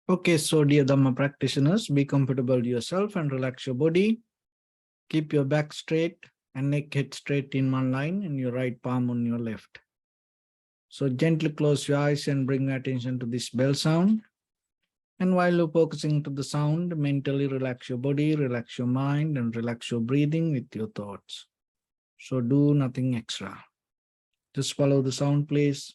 Okay, so dear Dharma practitioners, be comfortable yourself and relax your body. Keep your back straight and neck head straight in one line and your right palm on your left. So gently close your eyes and bring attention to this bell sound. And while you're focusing to the sound, mentally relax your body, relax your mind, and relax your breathing with your thoughts. So do nothing extra. Just follow the sound, please.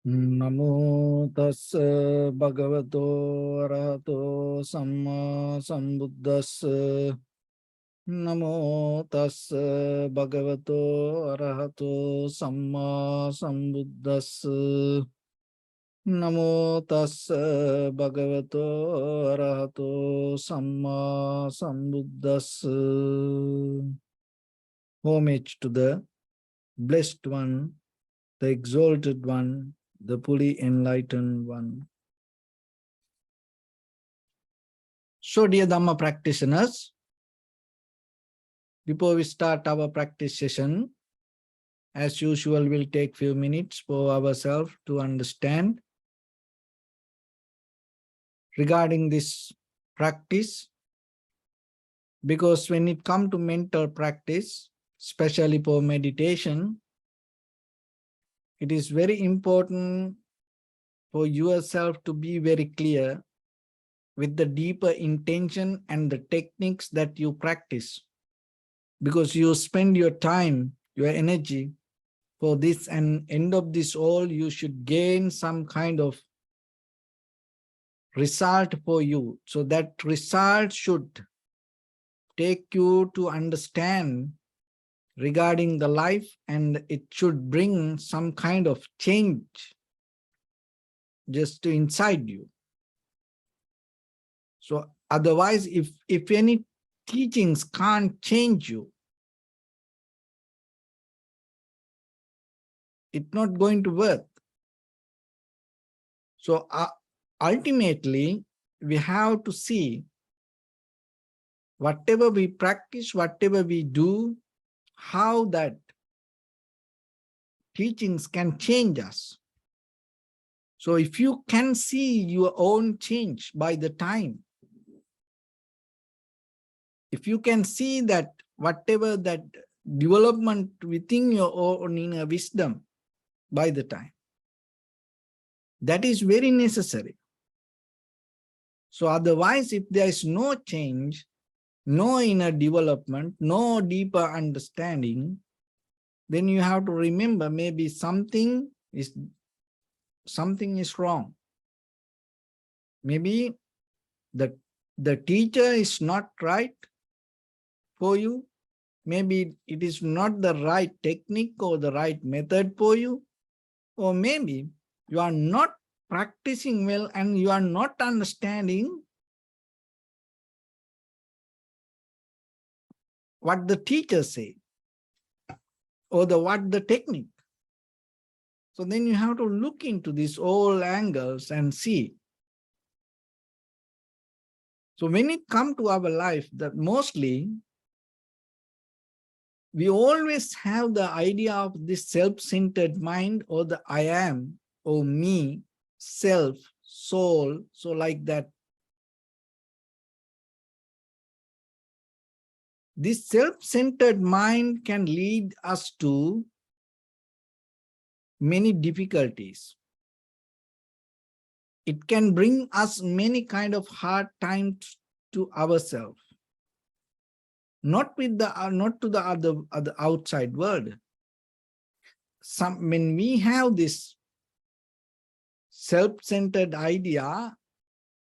Namo tassa bhagavato arahato samma sambuddhassa. Namo tassa bhagavato arahato samma sambuddhassa. Namo tassa bhagavato arahato samma sambuddhassa. Homage to the blessed one, the exalted one, the fully enlightened one. So, dear Dhamma practitioners, before we start our practice session, as usual, we'll take few minutes for ourselves to understand regarding this practice, because when it comes to mental practice, especially for meditation, it is very important for yourself to be very clear with the deeper intention and the techniques that you practice, because you spend your time, your energy for this, and end of this all, you should gain some kind of result for you. So that result should take you to understand regarding the life, and it should bring some kind of change just inside you. So otherwise, if any teachings can't change you, it's not going to work. So ultimately, we have to see whatever we practice, whatever we do, how that teachings can change us. So if you can see your own change by the time, if you can see that whatever that development within your own inner wisdom by the time, that is very necessary. So otherwise, if there is no change, no inner development, no deeper understanding, then you have to remember maybe something is wrong. Maybe the teacher is not right for you. Maybe it is not the right technique or the right method for you. Or maybe you are not practicing well and you are not understanding what the teacher say or what the technique. So then you have to look into these all angles and see. So when it comes to our life, that mostly we always have the idea of this self-centered mind, or the I am, or me, self, soul, so like that. This self-centered mind can lead us to many difficulties. It can bring us many kind of hard times to ourselves. Not to the other outside world. When we have this self-centered idea,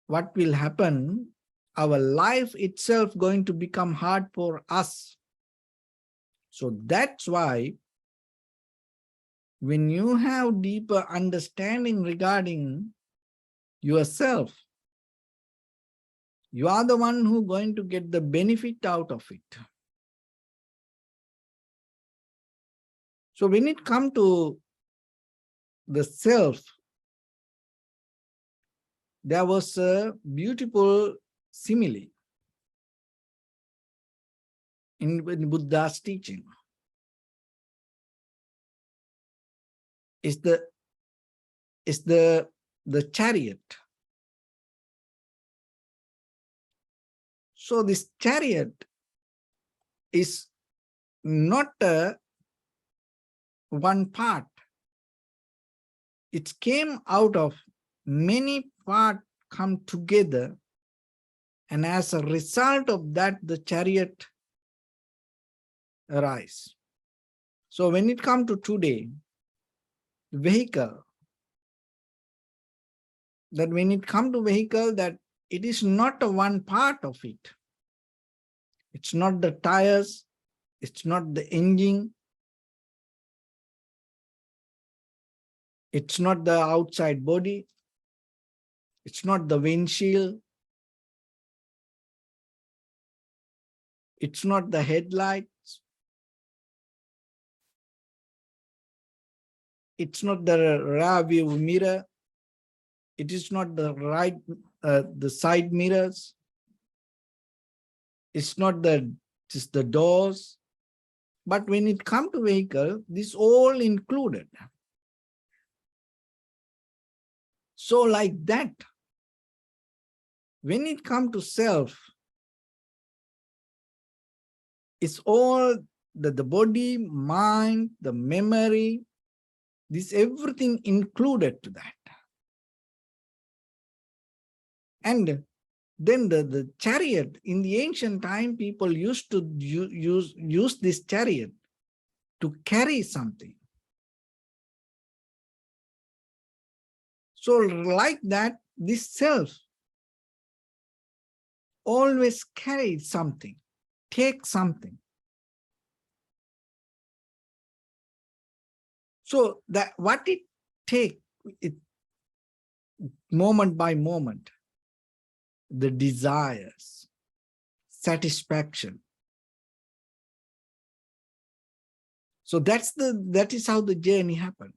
what will happen? Our life itself going to become hard for us. So that's why when you have deeper understanding regarding yourself, you are the one who going to get the benefit out of it. So when it comes to the self, there was a beautiful simile in Buddha's teaching. It's the chariot. So this chariot is not one part. It came out of many parts come together, and as a result of that, the chariot arise. So when it comes to today, vehicle, that when it comes to vehicle, that it is not a one part of it. It's not the tires, it's not the engine, it's not the outside body, it's not the windshield, it's not the headlights, it's not the rear view mirror, it is not the side mirrors, it's not just the doors. But when it comes to vehicle, this all included. So like that, when it comes to self, it's all the body, mind, the memory, this everything included to that. And then the chariot, in the ancient time, people used to use this chariot to carry something. So like that, this self always carries something, takes something. So that what it takes, it moment by moment, the desires, satisfaction. So that is how the journey happens.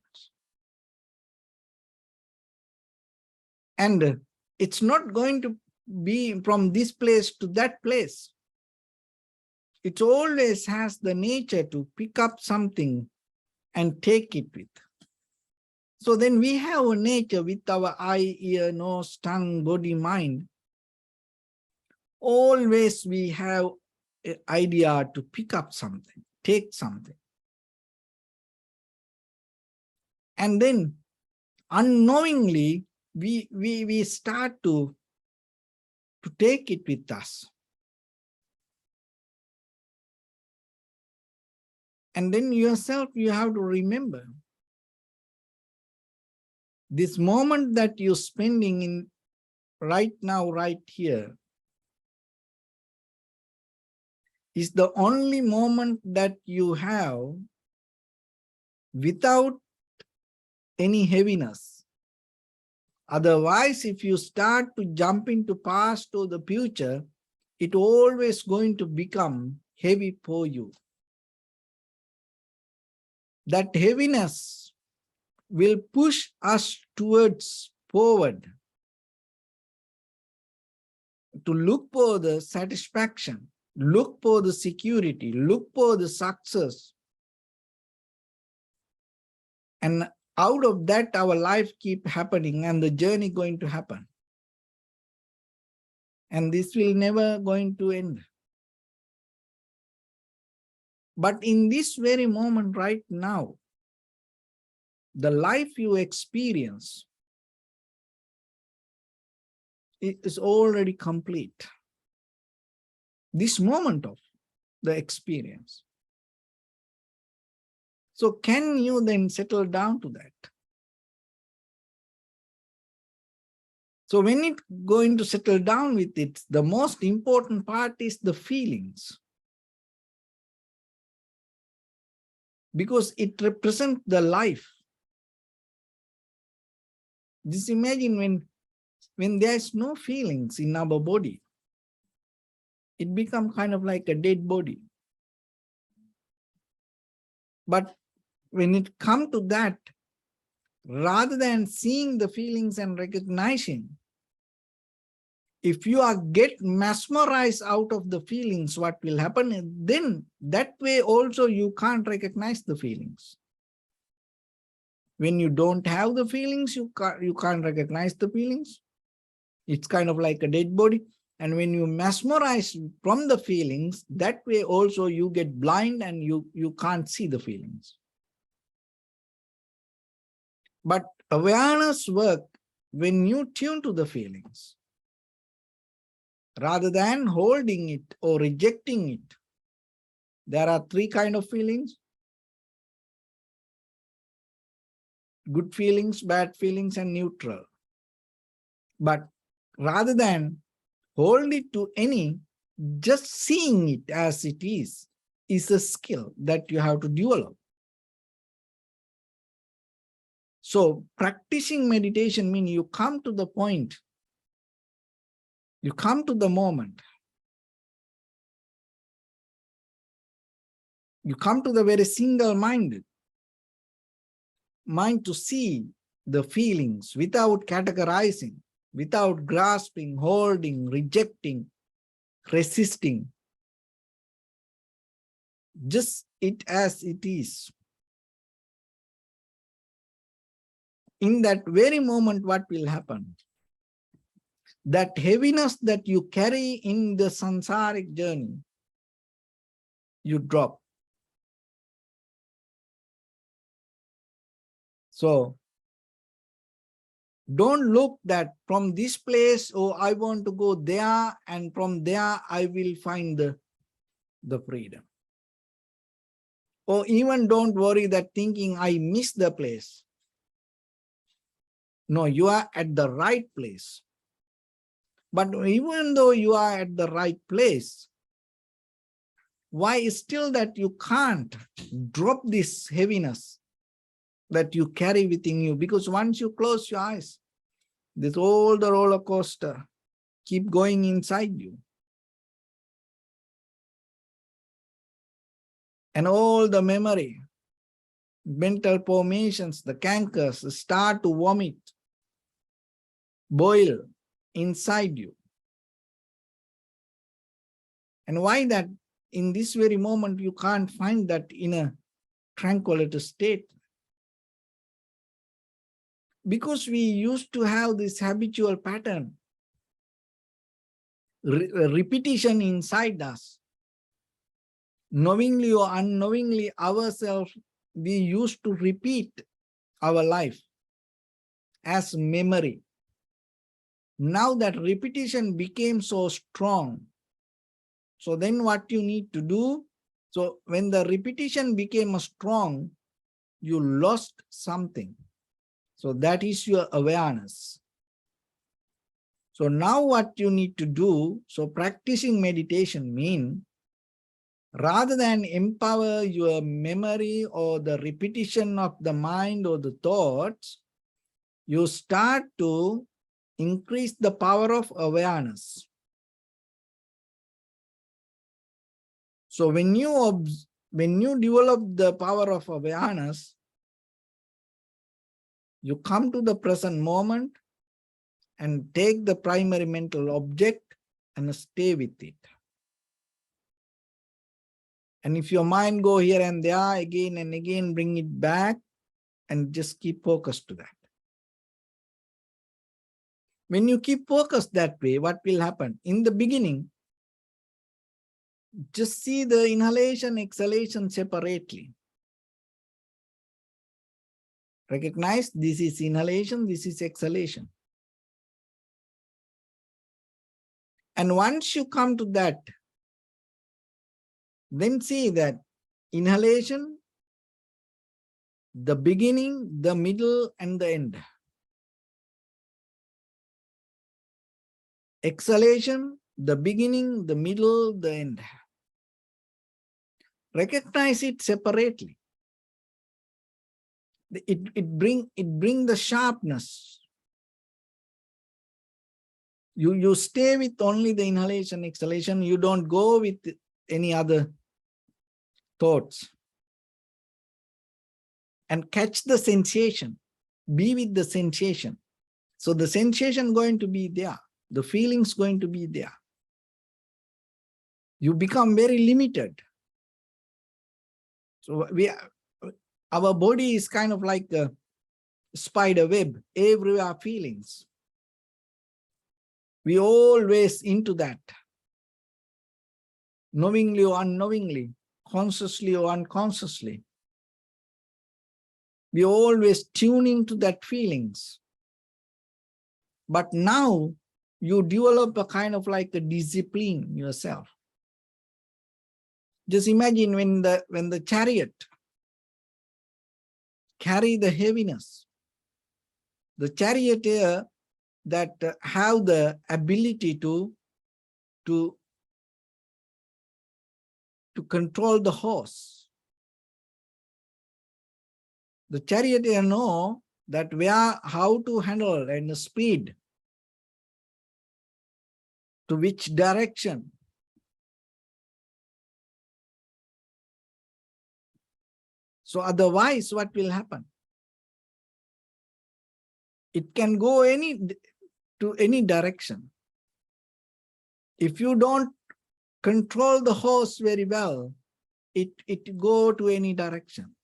And it's not going to be from this place to that place. It always has the nature to pick up something and take it with. So then we have a nature with our eye, ear, nose, tongue, body, mind. Always we have an idea to pick up something, take something. And then unknowingly, we start to take it with us. And then yourself, you have to remember this moment that you're spending in right now, right here, is the only moment that you have without any heaviness. Otherwise, if you start to jump into past or the future, it always going to become heavy for you. That heaviness will push us towards forward to look for the satisfaction, look for the security, look for the success. And out of that, our life keep happening and the journey going to happen. And this will never going to end. But in this very moment right now, the life you experience is already complete. This moment of the experience. So can you then settle down to that? So when it's going to settle down with it, the most important part is the feelings. because it represents the life. Just imagine when there's no feelings in our body, it becomes kind of like a dead body. But when it comes to that, rather than seeing the feelings and recognizing, if you are get mesmerized out of the feelings, what will happen? Then that way also you can't recognize the feelings. When you don't have the feelings, you can't recognize the feelings. It's kind of like a dead body. And when you mesmerize from the feelings, that way also you get blind and you can't see the feelings. But awareness work when you tune to the feelings, rather than holding it or rejecting it. There are three kinds of feelings: good feelings, bad feelings, and neutral. But rather than hold it to any, just seeing it as it is a skill that you have to develop. So practicing meditation means you come to the point, you come to the moment, you come to the very single-minded mind to see the feelings without categorizing, without grasping, holding, rejecting, resisting. Just it as it is. In that very moment, what will happen? That heaviness that you carry in the samsaric journey, you drop. So don't look that from this place, oh, I want to go there, and from there I will find the freedom. Or even don't worry that thinking I miss the place. No, you are at the right place. But even though you are at the right place, why is still that you can't drop this heaviness that you carry within you? Because once you close your eyes, this all the roller coaster keep going inside you. And all the memory, mental formations, the cankers start to vomit, boil inside you. And why that? In this very moment, you can't find that inner tranquility state. Because we used to have this habitual pattern, repetition inside us. Knowingly or unknowingly, ourselves, we used to repeat our life as memory. Now that repetition became so strong, so then what you need to do? So when the repetition became strong, you lost something. So that is your awareness. So now what you need to do, so practicing meditation means, rather than empower your memory or the repetition of the mind or the thoughts, you start to increase the power of awareness. So when you develop the power of awareness, you come to the present moment and take the primary mental object and stay with it. And if your mind go here and there again and again, bring it back and just keep focused to that. When you keep focused that way, what will happen? In the beginning, just see the inhalation, exhalation separately. Recognize this is inhalation, this is exhalation. And once you come to that, then see that inhalation, the beginning, the middle, and the end. Exhalation, the beginning, the middle, the end. Recognize it separately. It bring the sharpness. You stay with only the inhalation, exhalation. You don't go with any other thoughts. And catch the sensation. Be with the sensation. So the sensation going to be there. The feelings going to be there. You become very limited. So our body is kind of like a spider web. Everywhere feelings. We always into that. Knowingly or unknowingly, consciously or unconsciously. We always tuning to that feelings. But now you develop a kind of like a discipline yourself. Just imagine when the chariot carry the heaviness, the charioteer that have the ability to control the horse. The charioteer know that how to handle and the speed, to which direction. So otherwise, what will happen? It can go to any direction. If you don't control the horse very well, it go to any direction.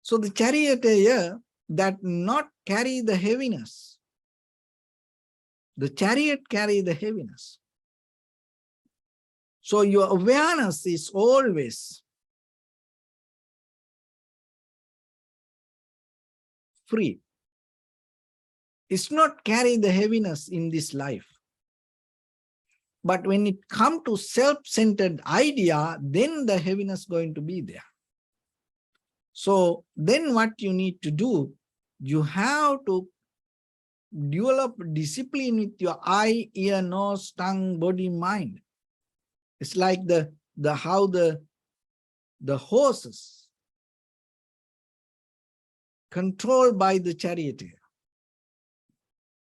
So the charioteer that not carry the heaviness, the chariot carry the heaviness. So your awareness is always free. It's not carry the heaviness in this life. But when it comes to self-centered idea, then the heaviness going to be there. So then what you need to do, you have to develop discipline with your eye, ear, nose, tongue, body, mind. It's like how the horses controlled by the charioteer.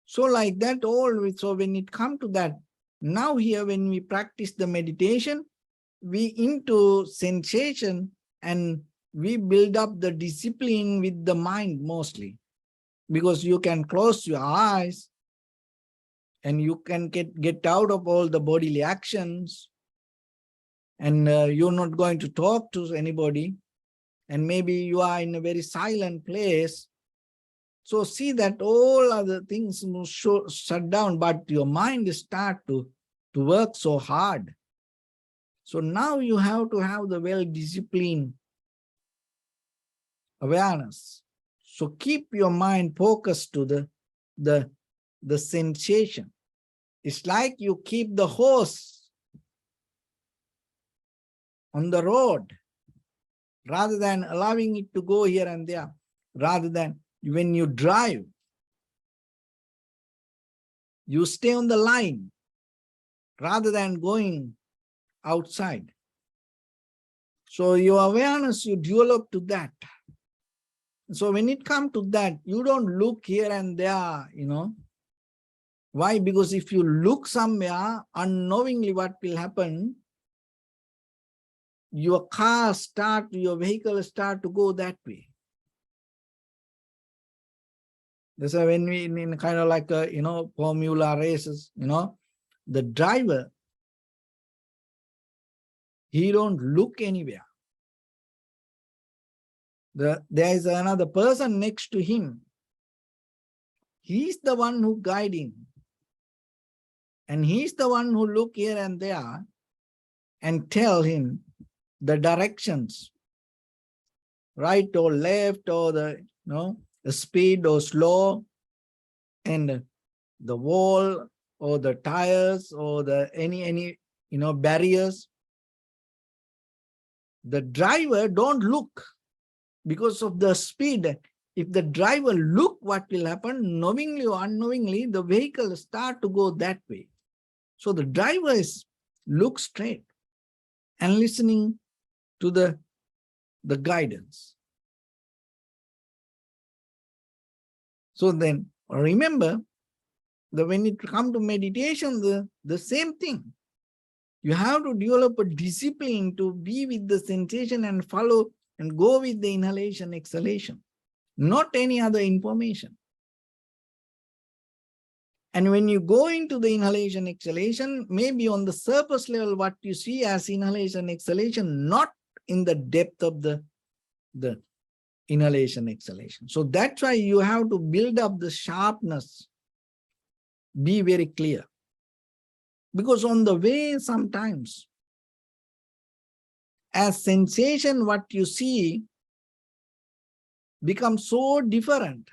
So like that always, so when it comes to that, now here when we practice the meditation, we into sensation and we build up the discipline with the mind mostly. Because you can close your eyes and you can get out of all the bodily actions, and you're not going to talk to anybody, and maybe you are in a very silent place. So see that all other things shut down, but your mind start to work so hard. So now you have to have the well-disciplined awareness. So keep your mind focused to the sensation. It's like you keep the horse on the road rather than allowing it to go here and there. Rather than when you drive, you stay on the line rather than going outside. So your awareness, you develop to that. So when it comes to that, you don't look here and there, you know. Why? Because if you look somewhere, unknowingly what will happen, your vehicle start to go that way. That's why when we in kind of like a, you know, formula races, you know, the driver, he don't look anywhere. There is another person next to him. He's the one who guiding. And he's the one who look here and there and tell him the directions, right or left, or the speed or slow, and the wall or the tires or the any barriers. The driver don't look because of the speed. If the driver look, what will happen? Knowingly or unknowingly, the vehicle start to go that way. So the driver look straight and listening to the the guidance. So then remember that when it comes to meditation, the same thing. You have to develop a discipline to be with the sensation and follow and go with the inhalation, exhalation, not any other information. And when you go into the inhalation, exhalation, maybe on the surface level, what you see as inhalation, exhalation, not in the depth of the inhalation, exhalation. So that's why you have to build up the sharpness. Be very clear. Because on the way, sometimes, as sensation, what you see becomes so different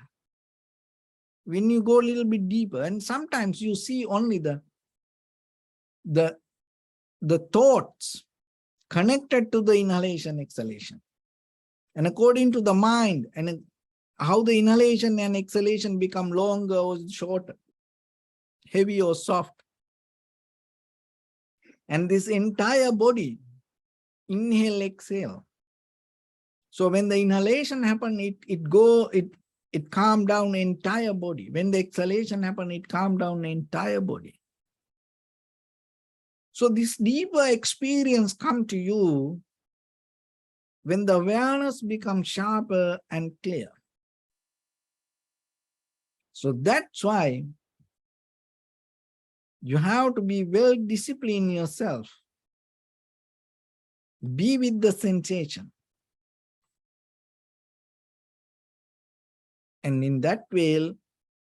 when you go a little bit deeper. And sometimes you see only the thoughts connected to the inhalation, exhalation. And according to the mind, and how the inhalation and exhalation become longer or shorter, heavy or soft. And this entire body, inhale, exhale. So when the inhalation happen, it calm down the entire body. When the exhalation happen, it calm down the entire body. So this deeper experience come to you when the awareness becomes sharper and clear. So that's why you have to be well disciplined yourself. Be with the sensation. And in that way,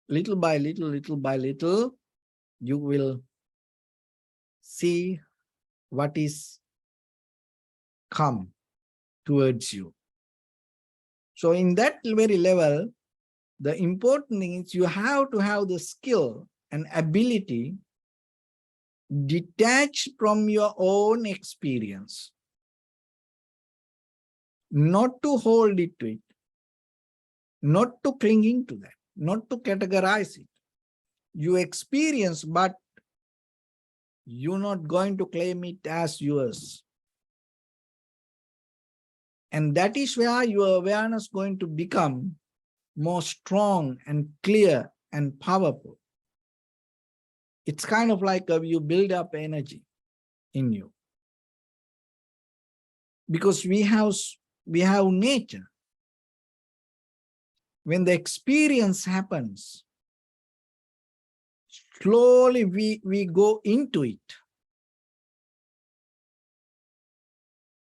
little by little, you will see what is come towards you. So in that very level, the important thing is you have to have the skill and ability detached from your own experience. Not to hold it to it, not to clinging to that, not to categorize it. You experience, but you're not going to claim it as yours. And that is where your awareness is going to become more strong and clear and powerful. It's kind of like you build up energy in you. Because we have nature. When the experience happens, slowly we go into it.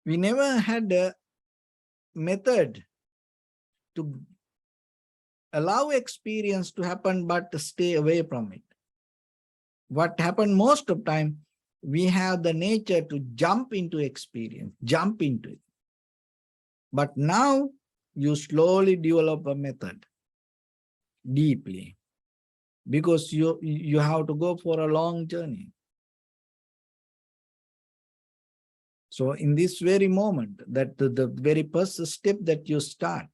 We never had a method to allow experience to happen, but to stay away from it. What happened most of the time, we have the nature to jump into experience, jump into it. But now you slowly develop a method deeply, because you have to go for a long journey. So in this very moment, that the very first step that you start,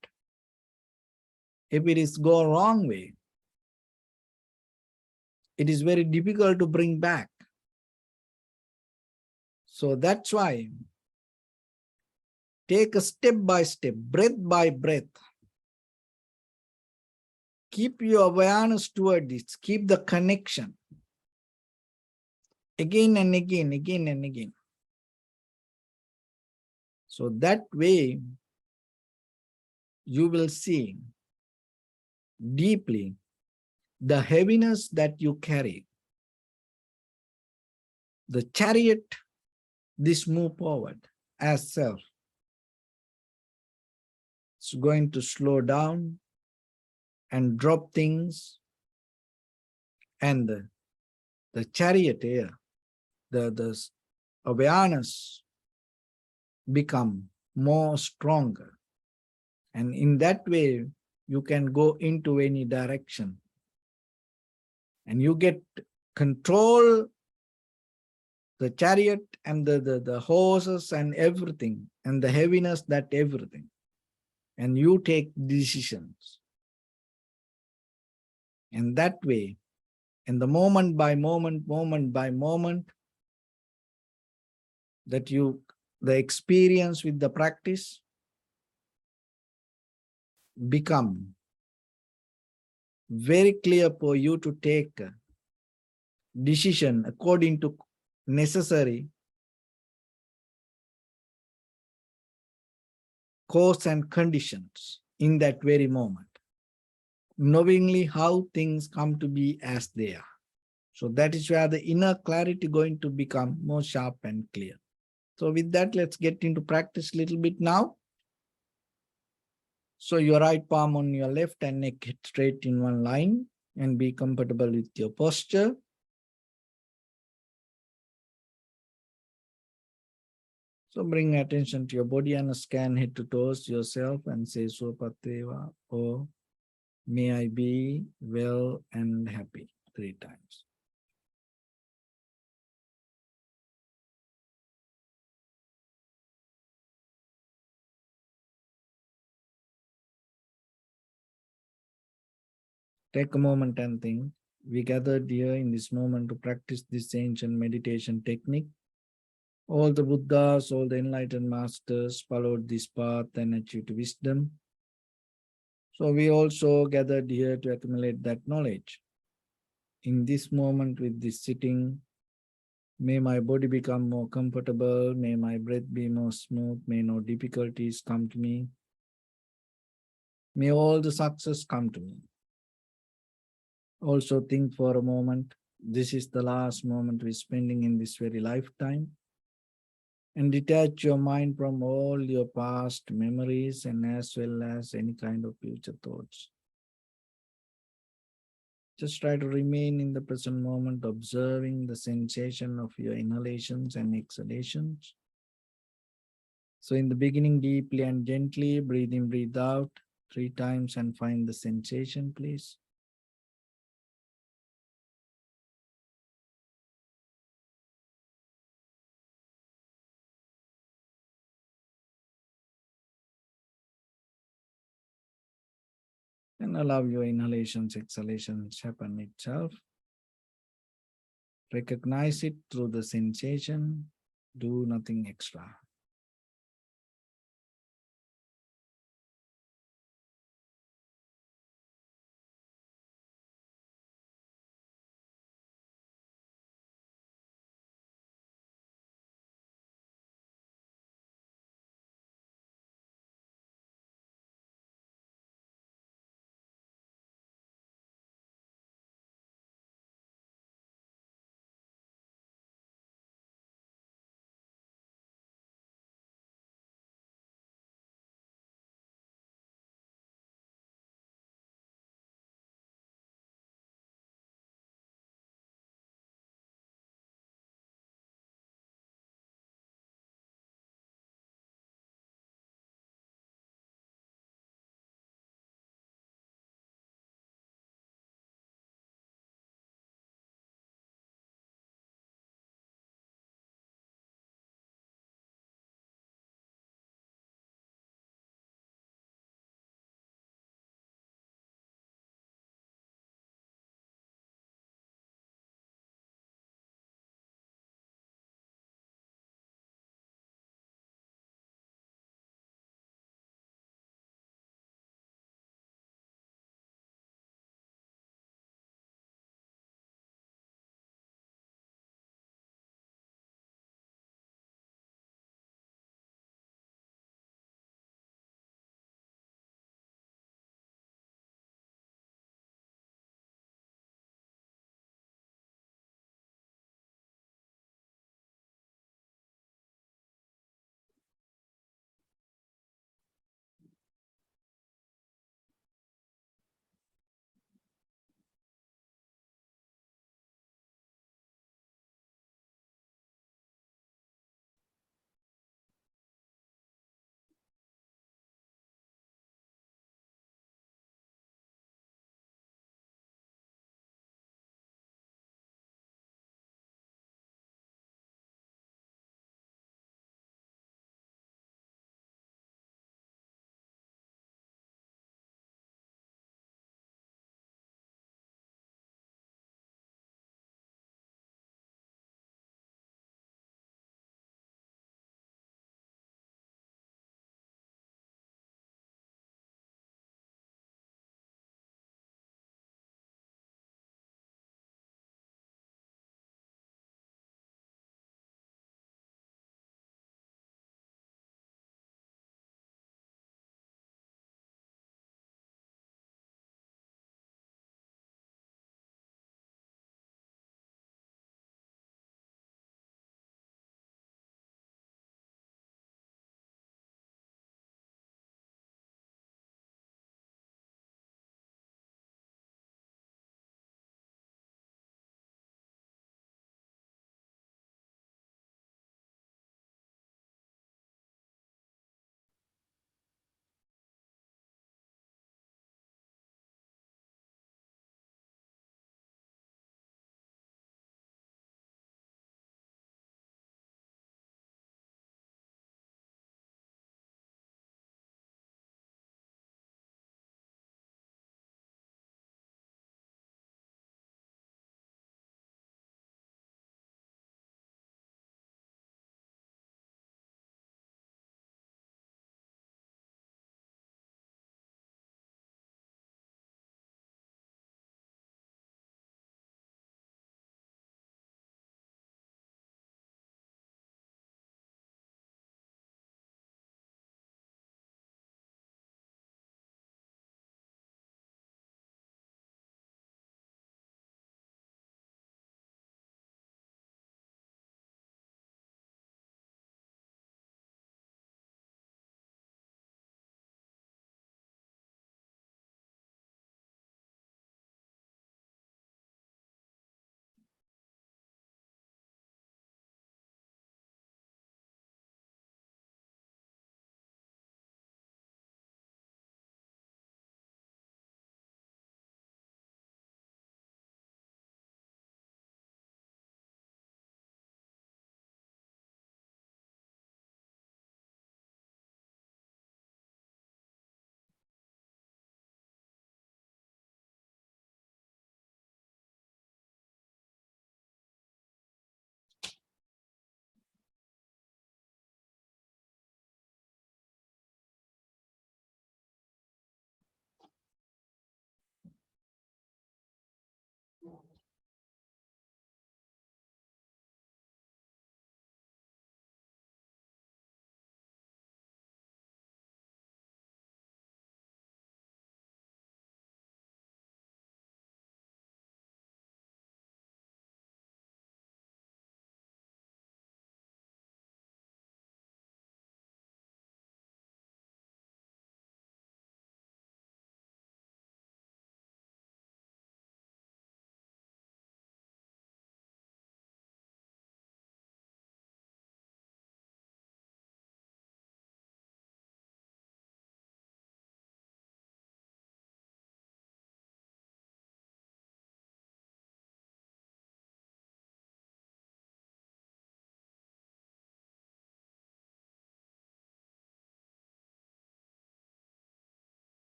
if it is go wrong way, it is very difficult to bring back. So that's why take a step by step, breath by breath. Keep your awareness toward this. Keep the connection. Again and again, again and again. So that way, you will see deeply the heaviness that you carry. The chariot, this move forward as self. It's going to slow down and drop things. And the charioteer, the awareness become more stronger. And in that way, you can go into any direction. And you get control the chariot and the horses and everything, and the heaviness, that everything. And you take decisions. And that way, in the moment by moment, that the experience with the practice, become very clear for you to take a decision according to necessary cause and conditions in that very moment, knowingly how things come to be as they are. So that is where the inner clarity going to become more sharp and clear. So with that, let's get into practice a little bit now. So your right palm on your left and neck hit straight in one line, and be comfortable with your posture. So bring attention to your body and scan head to toes yourself and say Swapateva, or may I be well and happy 3 times. Take a moment and think. We gathered here in this moment to practice this ancient meditation technique. All the Buddhas, all the enlightened masters followed this path and achieved wisdom. So we also gathered here to accumulate that knowledge. In this moment with this sitting, may my body become more comfortable, may my breath be more smooth, may no difficulties come to me. May all the success come to me. Also think for a moment, this is the last moment we're spending in this very lifetime. And detach your mind from all your past memories and as well as any kind of future thoughts. Just try to remain in the present moment, observing the sensation of your inhalations and exhalations. So in the beginning, deeply and gently, breathe in, breathe out 3 times and find the sensation, please. And allow your inhalations, exhalations happen itself. Recognize it through the sensation. Do nothing extra.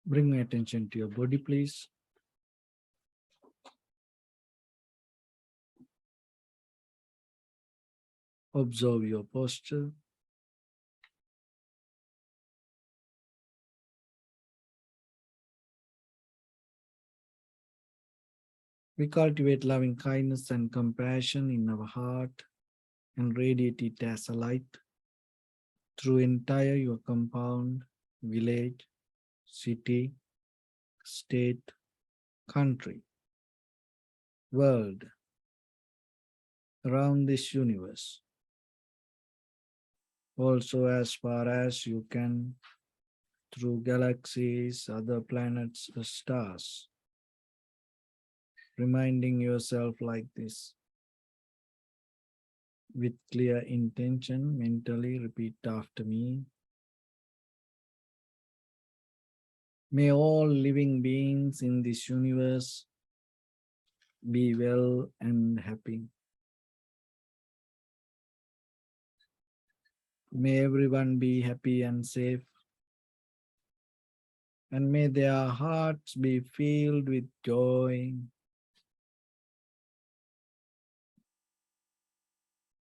Bring my attention to your body, please. Observe your posture. We cultivate loving kindness and compassion in our heart and radiate it as a light through entire your compound, village, city, state, country, world, around this universe. Also as far as you can through galaxies, other planets, stars. Reminding yourself like this. With clear intention, mentally repeat after me. May all living beings in this universe be well and happy. May everyone be happy and safe. And may their hearts be filled with joy.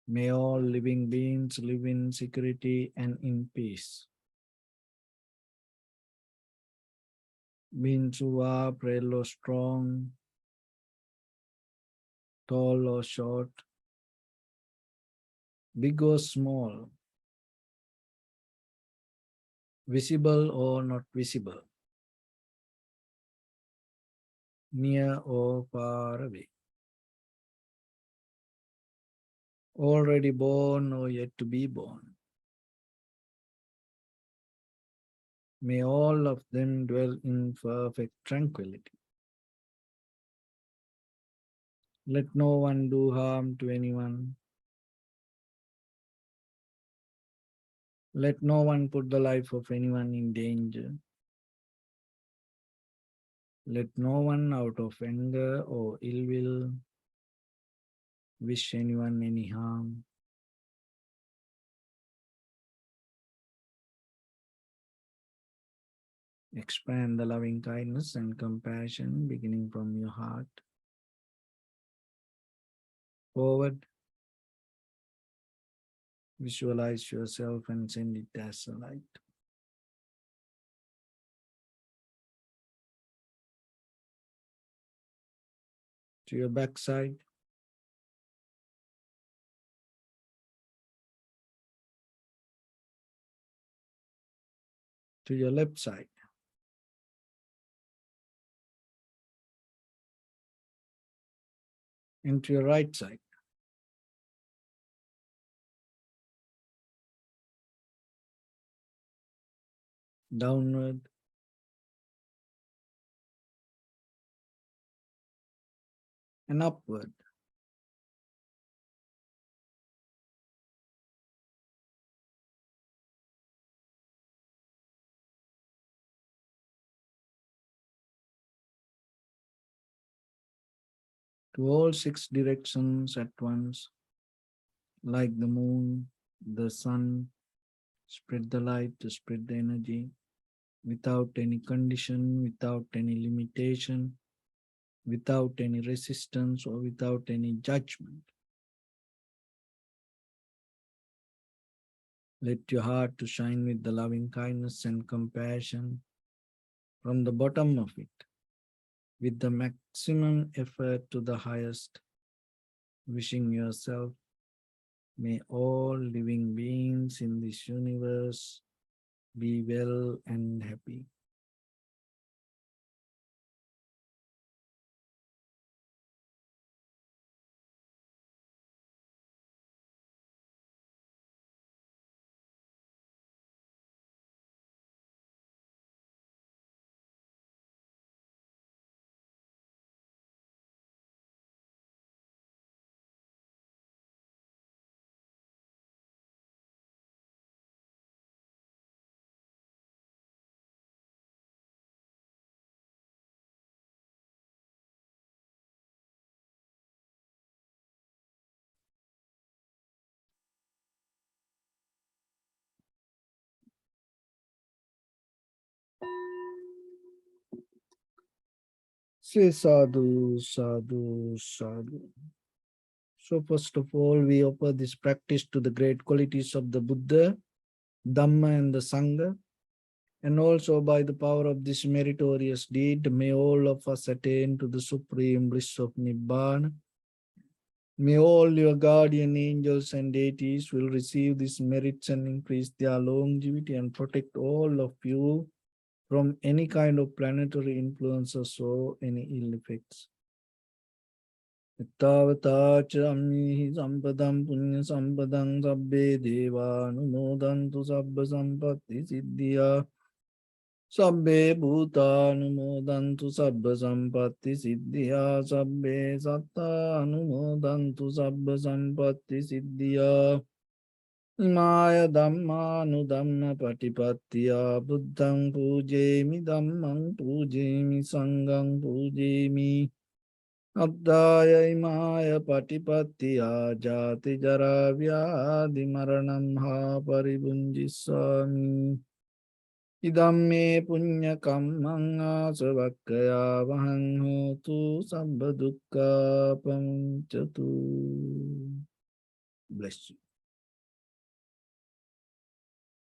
May all living beings live in security and in peace. Beings who are frail or strong, tall or short, big or small, visible or not visible, near or far away, already born or yet to be born. May all of them dwell in perfect tranquility. Let no one do harm to anyone. Let no one put the life of anyone in danger. Let no one out of anger or ill will wish anyone any harm. Expand the loving kindness and compassion beginning from your heart. Forward, visualize yourself and send it as a light. To your backside, to your left side, and to your right side. Downward, and upward. To all 6 directions at once, like the moon, the sun, spread the light to spread the energy without any condition, without any limitation, without any resistance or without any judgment. Let your heart to shine with the loving kindness and compassion from the bottom of it, with the maximum effort to the highest, wishing yourself, may all living beings in this universe be well and happy. Say sadhu, sadhu, sadhu. So first of all, we offer this practice to the great qualities of the Buddha, Dhamma and the Sangha. And also by the power of this meritorious deed, may all of us attain to the supreme bliss of Nibbana. May all your guardian angels and deities will receive these merits and increase their longevity and protect all of you from any kind of planetary influences or any ill effects. Ittavata ca ammihi sampadam punya sampadam sabbe deva anumodantu sabba sampatti siddhya sabbe bhuta anumodantu sabba sampatti siddhya sabbe satta anumodantu sabba sampatti siddhya Imaya Dhammanu Dhamma Patipattiya Buddhang Pujemi Dhammang Pujemi Sanghang Pujemi Abdaya Imaya Patipattiya Jati Jara Vyadi Maranam Ha Paribunjisami Idamme Punya Kammang Asavakkaya Vahang Hotu Sabba Dukkha Pamchatu. Bless you.